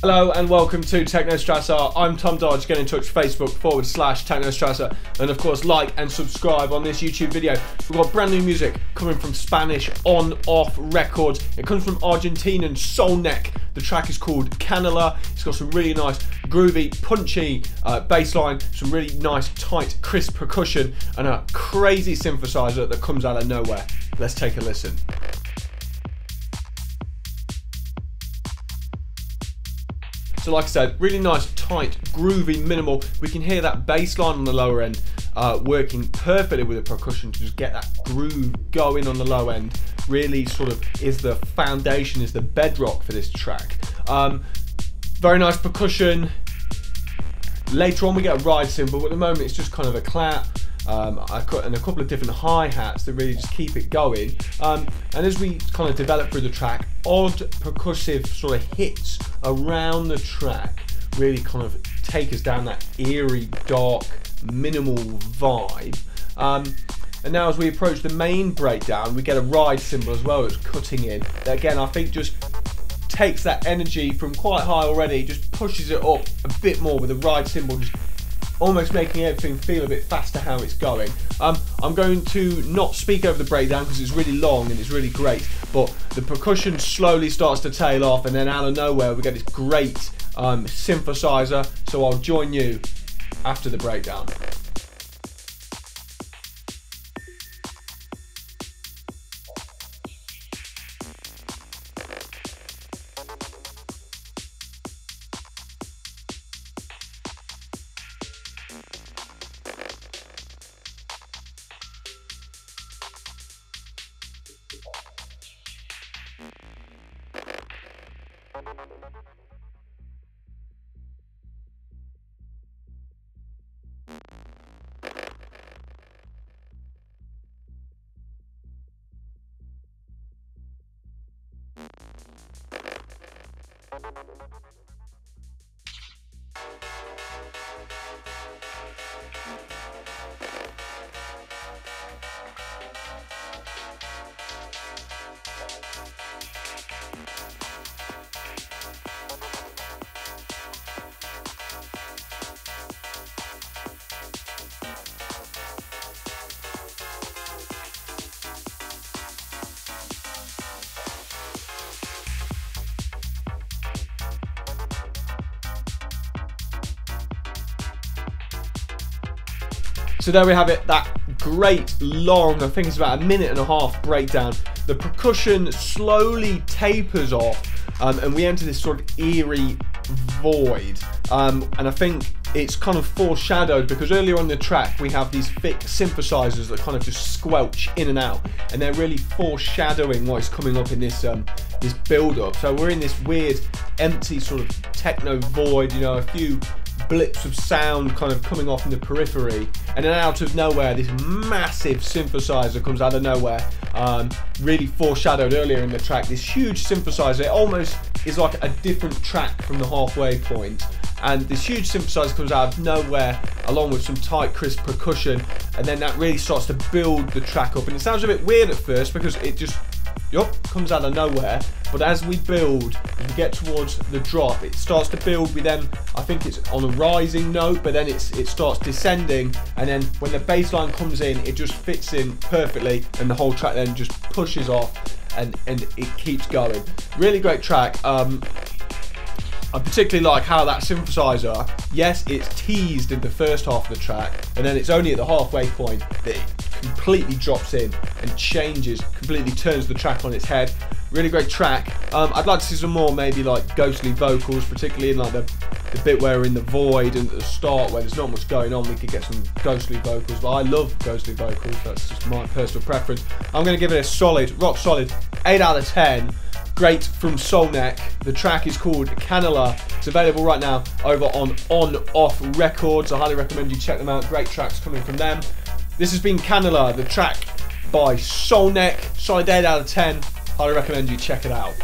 Hello and welcome to TechnoStrasse. I'm Tom Dodge. Get in touch Facebook.com/TechnoStrasse, and of course like and subscribe on this YouTube video. We've got brand new music coming from Spanish ONOFF Records. It comes from Argentinian Soulnek. The track is called Canela. It's got some really nice groovy, punchy bass line, some really nice tight crisp percussion, and a crazy synthesizer that comes out of nowhere. Let's take a listen. So like I said, really nice, tight, groovy, minimal. We can hear that bass line on the lower end working perfectly with the percussion to just get that groove going on the low end. Really sort of is the foundation, is the bedrock for this track. Very nice percussion. Later on we get a ride cymbal, but at the moment it's just kind of a clap. And a couple of different hi-hats that really just keep it going. And as we kind of develop through the track, odd percussive sort of hits around the track really kind of take us down that eerie, dark, minimal vibe. And now as we approach the main breakdown, we get a ride cymbal as well that's cutting in. That again, I think just takes that energy from quite high already, just pushes it up a bit more with the ride cymbal, just almost making everything feel a bit faster how it's going. I'm going to not speak over the breakdown because it's really long and it's really great, but the percussion slowly starts to tail off, and then out of nowhere we get this great synthesizer, so I'll join you after the breakdown. So there we have it, that great long, I think it's about a minute and a half breakdown. The percussion slowly tapers off and we enter this sort of eerie void. And I think it's kind of foreshadowed because earlier on the track we have these thick synthesizers that kind of just squelch in and out, and they're really foreshadowing what is coming up in this this build up. So we're in this weird empty sort of techno void, you know, a few blips of sound kind of coming off in the periphery, and then out of nowhere this massive synthesizer comes out of nowhere, really foreshadowed earlier in the track. This huge synthesizer, it almost is like a different track from the halfway point, and this huge synthesizer comes out of nowhere along with some tight crisp percussion, and then that really starts to build the track up. And it sounds a bit weird at first because it just comes out of nowhere, but as we build, as we get towards the drop, it starts to build. We then, I think it's on a rising note, but then it starts descending, and then when the bass line comes in, it just fits in perfectly, and the whole track then just pushes off and it keeps going. Really great track. I particularly like how that synthesizer, yes, it's teased in the first half of the track, and then it's only at the halfway point that it completely drops in and changes, completely turns the track on its head. Really great track. I'd like to see some more maybe like ghostly vocals, particularly in like the bit where we're in the void and at the start where there's not much going on. We could get some ghostly vocals, but I love ghostly vocals, that's just my personal preference. I'm going to give it a solid, rock solid 8 out of 10. Great from Soulnek. The track is called Canela. It's available right now over on ONOFF Records. I highly recommend you check them out. Great tracks coming from them. This has been Canela, the track by Soulnek. Solid 8 out of 10. Highly recommend you check it out.